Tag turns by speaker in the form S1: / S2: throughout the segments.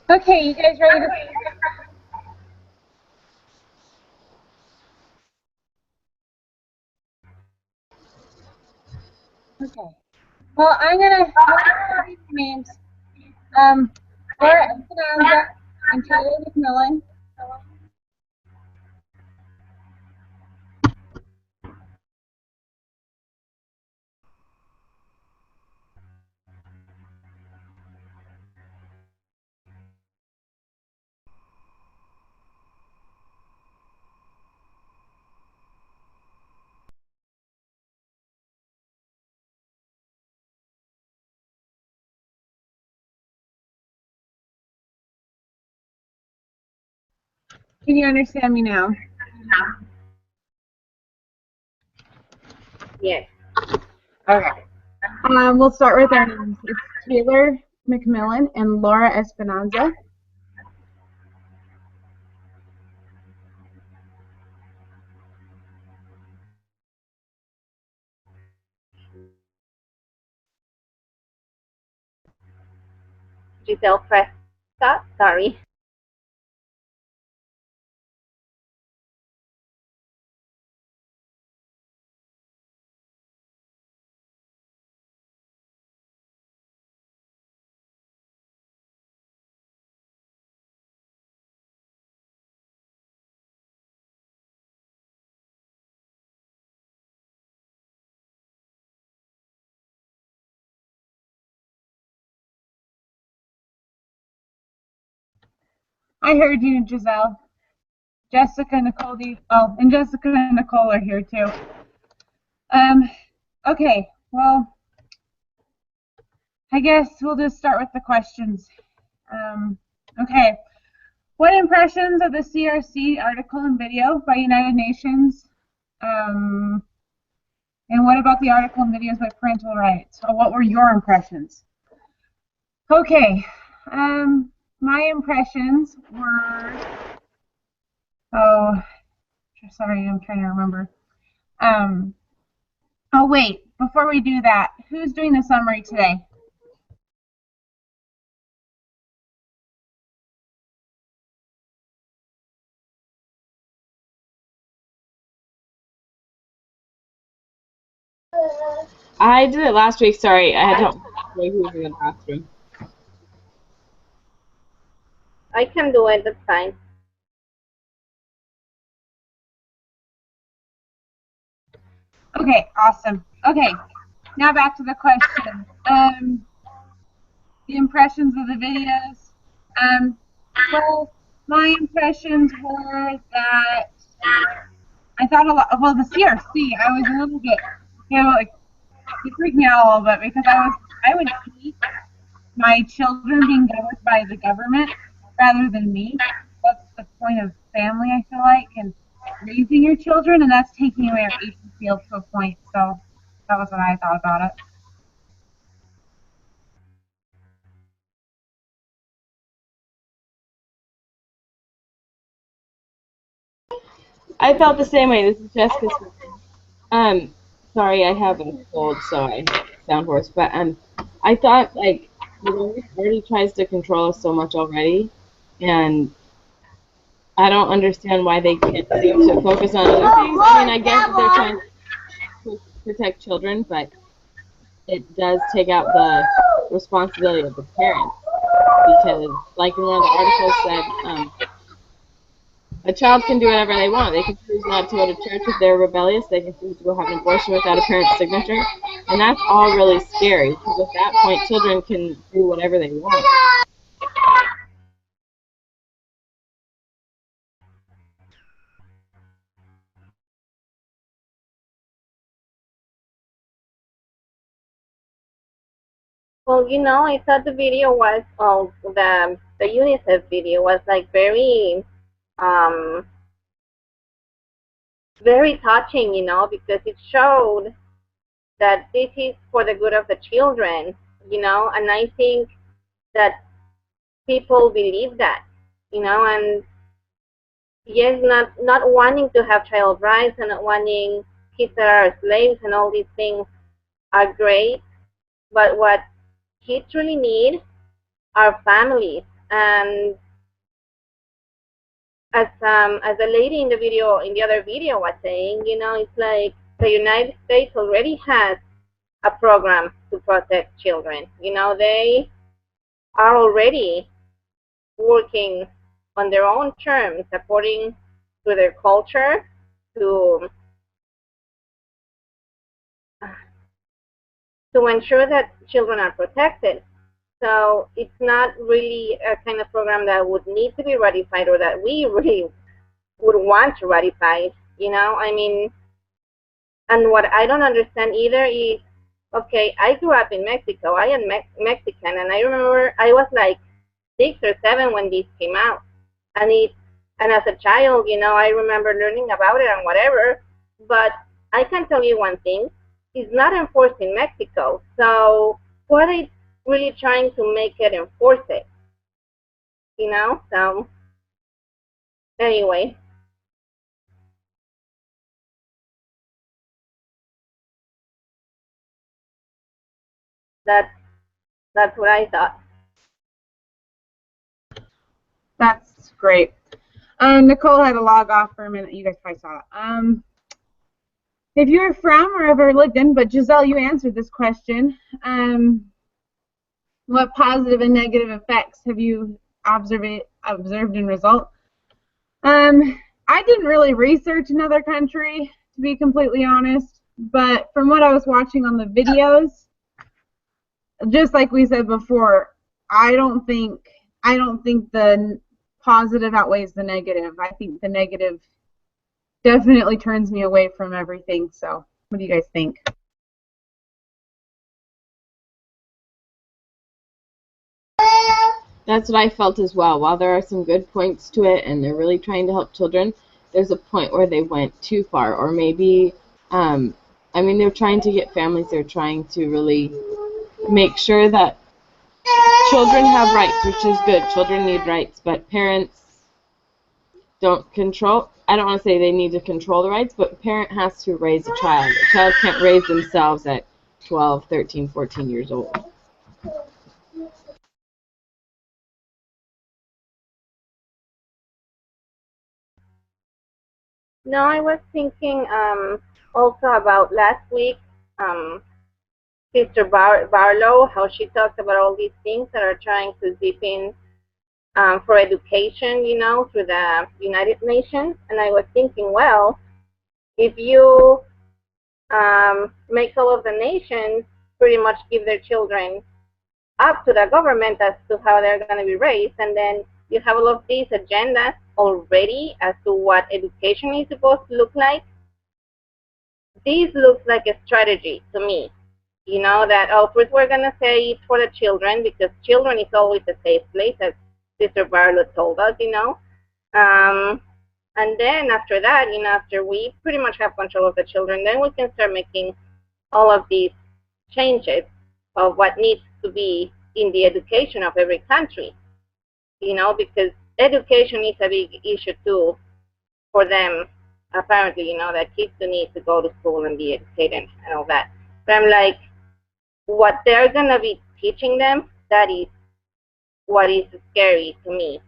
S1: Okay, you guys ready to? Okay. Well, I'm gonna read the names. Um, Laura Esperanza and Tyler McMillan. Can you understand me now?
S2: Yes.
S1: Okay. We'll start with our names. It's Taylor McMillan and Laura Esperanza.
S2: Giselle Prescott. Sorry.
S1: I heard you, Giselle. Jessica, Nicole, and Jessica and Nicole are here too. Um, okay. Well, I guess we'll just start with the questions. Okay. What impressions of the CRC article and video by United Nations? Um, and what about the article and videos by Parental Rights? So what were your impressions? Okay. My impressions were. Oh, sorry, I'm trying to remember. Um, oh, wait. Before we do that, who's doing the summary today?
S3: I did it last week. Sorry, I had to play who was in the bathroom.
S2: I can do it. That's fine.
S1: Okay, awesome. Okay, now back to the question. The impressions of the videos. Well, my impressions were that I thought a lot. Well, the CRC, I was a little bit, like it freaked me out a little bit because I would hate my children being governed by the government rather than me. That's the point of family, I feel like, and raising your children, and that's taking away our agency field to a point. So that was what I thought about it.
S3: I felt the same way. This is Jessica. Um, sorry, I have a cold, so I sound hoarse. But I thought like the government already tries to control us so much already, and I don't understand why they can't seem to focus on other things. I mean, I guess that they're trying to protect children, but it does take out the responsibility of the parents because, like in one of the articles said, a child can do whatever they want. They can choose not to go to church if they're rebellious. They can choose to go have an abortion without a parent's signature. And that's all really scary because at that point, children can do whatever they want.
S2: Well, I thought the video was, the UNICEF video was like um, very touching, because it showed that this is for the good of the children, and I think that people believe that, and yes, not wanting to have child rights and not wanting kids that are slaves and all these things are great, but what kids really need are families. And as the lady in the video, in the other video, was saying, you know, it's like the United States already has a program to protect children. You know, they are already working on their own terms according to their culture to ensure that children are protected. So it's not really a kind of program that would need to be ratified or that we really would want to ratify. You know, I mean, and what I don't understand either is, okay, I grew up in Mexico. I am Mexican, and I remember I was like 6 or 7 when this came out, and and as a child, you know, I remember learning about it and whatever. But I can tell you one thing: it's not enforced in Mexico. So what are they really trying to make it enforce it? You know. So anyway, that's that's what I thought.
S1: That's great. Nicole had to log off for a minute. You guys probably saw that. If you're from or ever lived in, but Giselle, you answered this question. What positive and negative effects have you observed in result? I didn't really research another country, to be completely honest, but from what I was watching on the videos, just like we said before, I don't think the positive outweighs the negative. I think the negative definitely turns me away from everything. So, what do you guys think?
S3: That's what I felt as well. While there are some good points to it and they're really trying to help children, there's a point where they went too far. Or maybe, I mean, they're trying to get families, they're trying to really make sure that children have rights, which is good. Children need rights, but parents don't control. I don't want to say they need to control the rights, but a parent has to raise a child. A child can't raise themselves at 12, 13, 14 years old.
S2: No, I was thinking also about last week, Sister Barlow, how she talked about all these things that are trying to zip in for education, you know, through the United Nations. And I was thinking, well, if you make all of the nations pretty much give their children up to the government as to how they're going to be raised, and then you have all of these agendas already as to what education is supposed to look like. This looks like a strategy to me. You know, that, oh, first we're going to say it's for the children, because children is always a safe place, as Sister Barlow told us, you know. And then after that, you know, after we pretty much have control of the children, then we can start making all of these changes of what needs to be in the education of every country, you know, because education is a big issue too for them, apparently, you know, that kids do need to go to school and be educated and all that. But I'm like, what they're going to be teaching them, that is what is scary to me.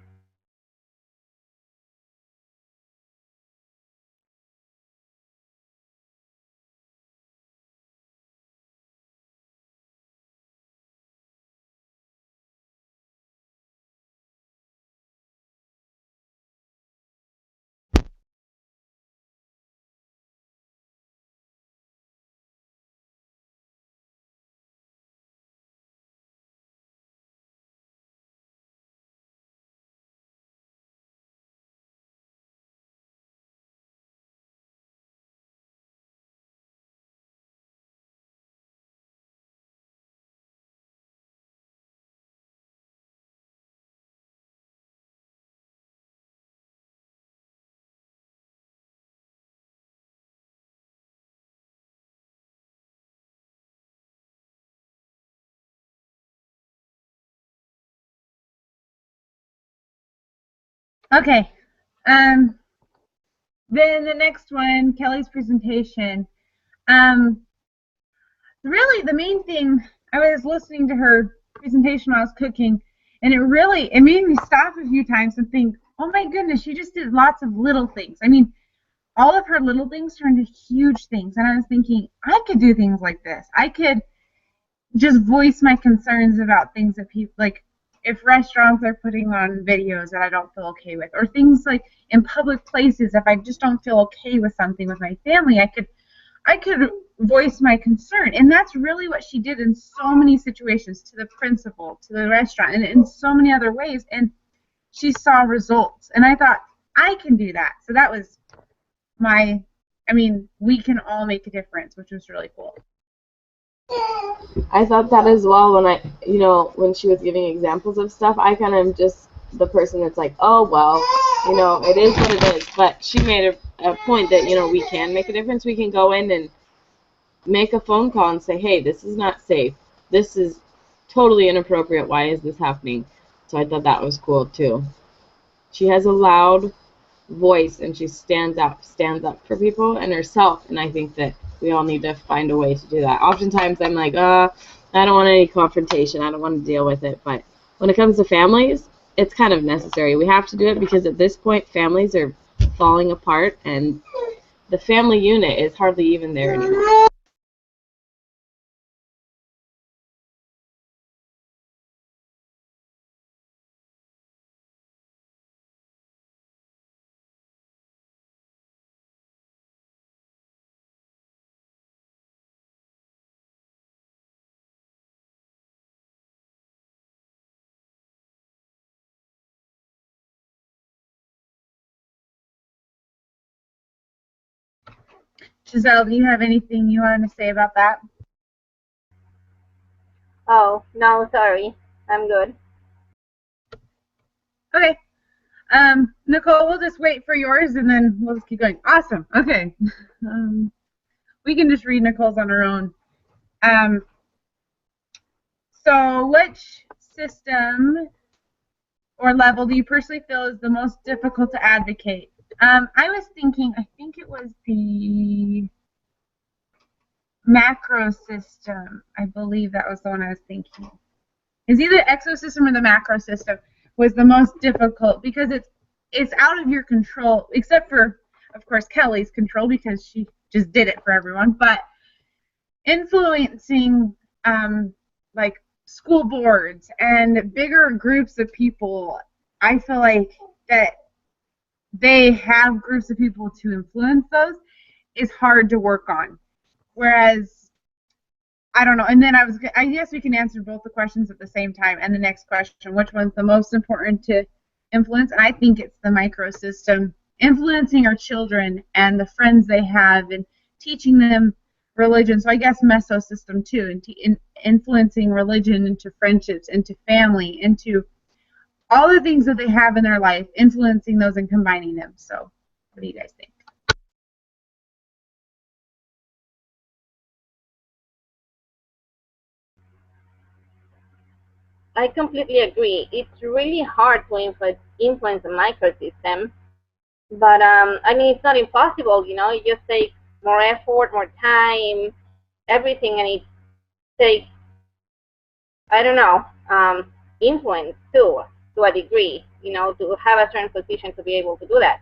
S1: Okay. Then the next one, Kelly's presentation. Really, the main thing, I was listening to her presentation while I was cooking, And it made me stop a few times and think, oh my goodness, she just did lots of little things. I mean, all of her little things turned to huge things. And I was thinking, I could do things like this. I could just voice my concerns about things that people, like if restaurants are putting on videos that I don't feel okay with, or things like in public places, if I just don't feel okay with something with my family, I could voice my concern. And that's really what she did in so many situations, to the principal, to the restaurant, and in so many other ways. And she saw results. And I thought, I can do that. So that was we can all make a difference, which was really cool.
S3: I thought that as well when she was giving examples of stuff. I kind of just the person that's like, oh, well, it is what it is. But she made a point that, we can make a difference. We can go in and make a phone call and say, hey, this is not safe. This is totally inappropriate. Why is this happening? So I thought that was cool, too. She has a loud voice, and she stands up for people and herself, and I think that we all need to find a way to do that. Oftentimes I'm like, I don't want any confrontation, I don't want to deal with it, but when it comes to families, it's kind of necessary. We have to do it because at this point families are falling apart, and the family unit is hardly even there anymore.
S1: Giselle, do you have anything you want to say about that?
S2: Oh, no, sorry. I'm good.
S1: Okay. Nicole, we'll just wait for yours and then we'll just keep going. Awesome. Okay. We can just read Nicole's on her own. So which system or level do you personally feel is the most difficult to advocate? I was thinking, I think it was the macro system. I believe that was the one I was thinking. It's either exosystem or the macro system was the most difficult because it's out of your control, except for, of course, Kelly's control because she just did it for everyone. But influencing like school boards and bigger groups of people, I feel like that they have groups of people to influence those is hard to work on. Whereas, I don't know. And then I guess we can answer both the questions at the same time. And the next question, which one's the most important to influence? And I think it's the microsystem, influencing our children and the friends they have and teaching them religion. So I guess mesosystem too, and influencing religion into friendships, into family, into all the things that they have in their life, influencing those and combining them. So what do you guys think?
S2: I completely agree. It's really hard to influence a microsystem, but it's not impossible. It just takes more effort, more time, everything, and it takes, I don't know, influence too, to a degree. To have a certain position to be able to do that.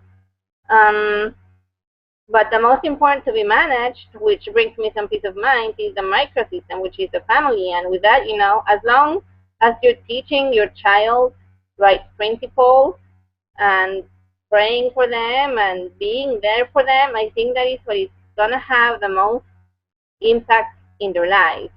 S2: But the most important to be managed, which brings me some peace of mind, is the microsystem, which is the family. And with that, as long as you're teaching your child right principles and praying for them and being there for them, I think that is what is going to have the most impact in their life.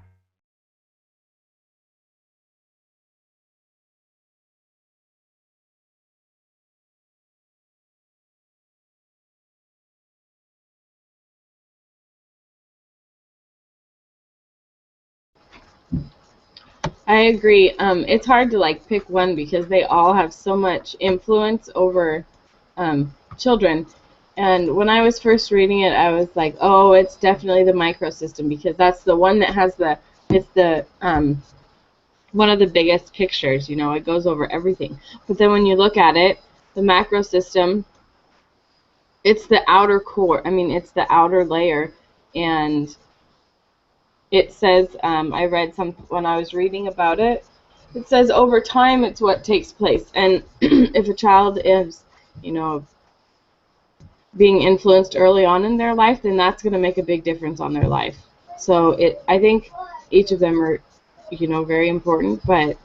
S3: I agree. It's hard to pick one because they all have so much influence over children. And when I was first reading it, I was like, oh, it's definitely the microsystem because that's the one that has one of the biggest pictures. It goes over everything. But then when you look at it, the macro system, it's the outer core. It's the outer layer, and it says, I read when I was reading about it, It says over time it's what takes place. And if a child is, being influenced early on in their life, then that's going to make a big difference on their life. So I think each of them are, very important, but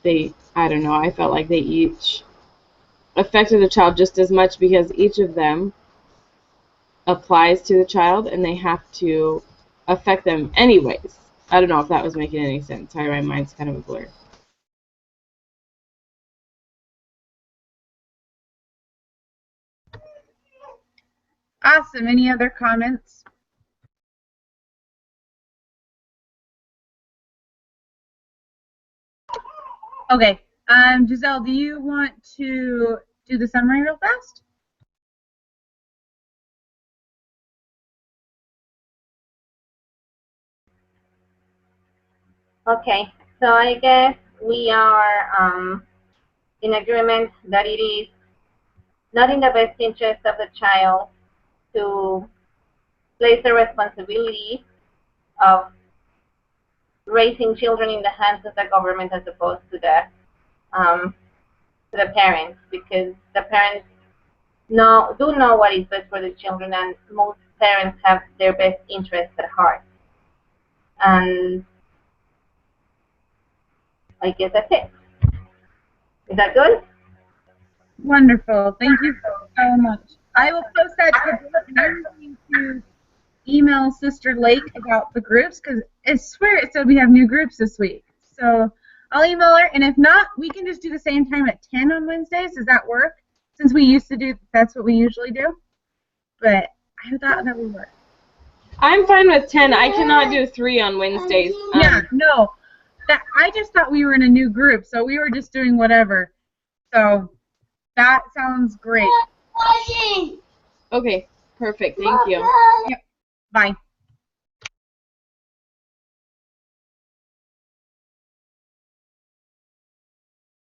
S3: I don't know, I felt like they each affected the child just as much because each of them applies to the child and they have to affect them anyways. I don't know if that was making any sense. Sorry, my mind's kind of a blur.
S1: Awesome. Any other comments? Okay. Giselle, do you want to do the summary real fast?
S2: Okay, so I guess we are in agreement that it is not in the best interest of the child to place the responsibility of raising children in the hands of the government as opposed to the parents, because the parents do know what is best for the children, and most parents have their best interests at heart. And I guess that's it. Is that good?
S1: Wonderful. Thank you so much. I will post that to the group, and I'm going to email Sister Lake about the groups because I swear it said we have new groups this week. So I'll email her, and if not, we can just do the same time at 10 on Wednesdays. Does that work? Since we used to do, that's what we usually do. But I thought that would work.
S3: I'm fine with 10. I cannot do 3 on Wednesdays.
S1: Yeah, no. I just thought we were in a new group, so we were just doing whatever. So that sounds great.
S3: Okay, perfect. Thank you.
S1: Yep. Bye.